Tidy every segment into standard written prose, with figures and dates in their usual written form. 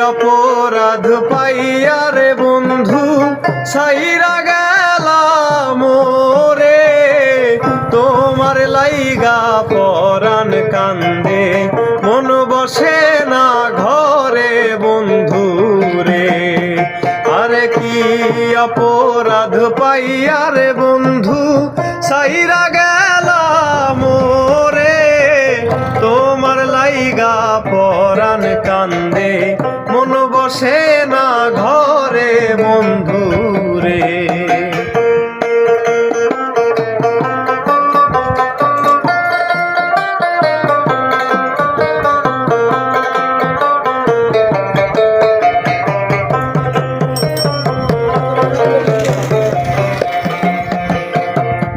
অপরাধ পাইয়া রে বন্ধু সাইরা গেলাম রে, তোমার লাইগা পরাণ কান্দে মন বসে না ঘরে বন্ধু রে। আরে কি অপরাধ পাইয়া রে বন্ধু সাইরা গেলাম রে, তোমার লাইগা পরাণ কান্দে মন বসে না ঘরে বন্ধু রে।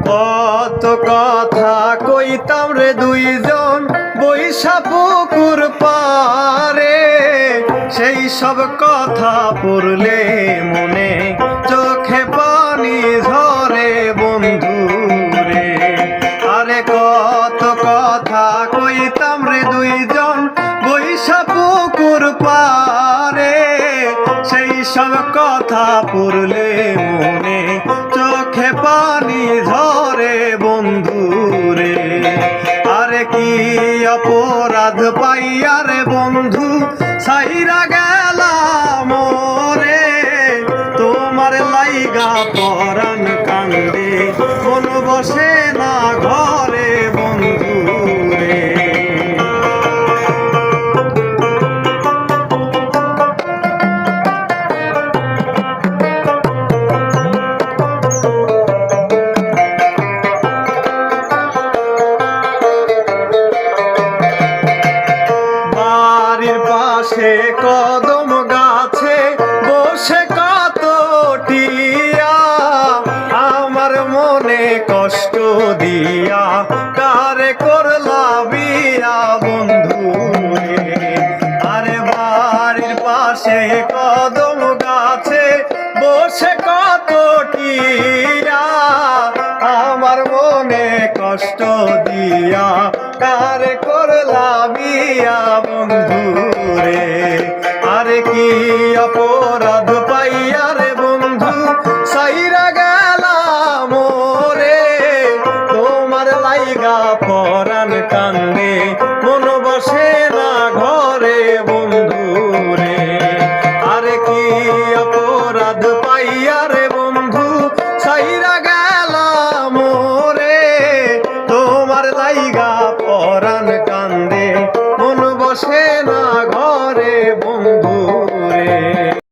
কত কথা কইতাম রে দুইজন বৈশা পুকুর পারে, সেই সব কথা পড়লে মনে চোখে পানি ঝরে বন্ধু রে। আরে কত কথা কইতাম রে দুইজন বৈশা পুকুর পারে, সেই সব কথা পড়লে মনে চোখে পানি ঝরে বন্ধু রে। আরে কি অপরাধ পাইয়া রে বন্ধু সাইরা গেলাম রে, তোমার লাইগা পরাণ কান্দে মন বসে না ঘরে বন্ধু রে। পাশে কদম গাছে বসে কত টিয়া, আমার মনে কষ্ট দিয়া কারে করলা বিয়া বন্ধু রে। আরে বাড়ির পাশে কদম গাছে বসে কত টিয়া, আমার মনে কষ্ট দিয়া কারে করলা বিয়া বন্ধু রে। আরে কি অপরাধ পাইয়া রে বন্ধু সাইরা গেলাম রে, তোমার লাইগা পরাণ কান্দে মন বসে না ঘরে বন্ধু রে। আরে কি অপরাধ পাইয়া রে বন্ধু সাইরা গেলাম রে, তোমার লাইগা পরাণ কান্দে মন বসে না ঘরে বন্ধু।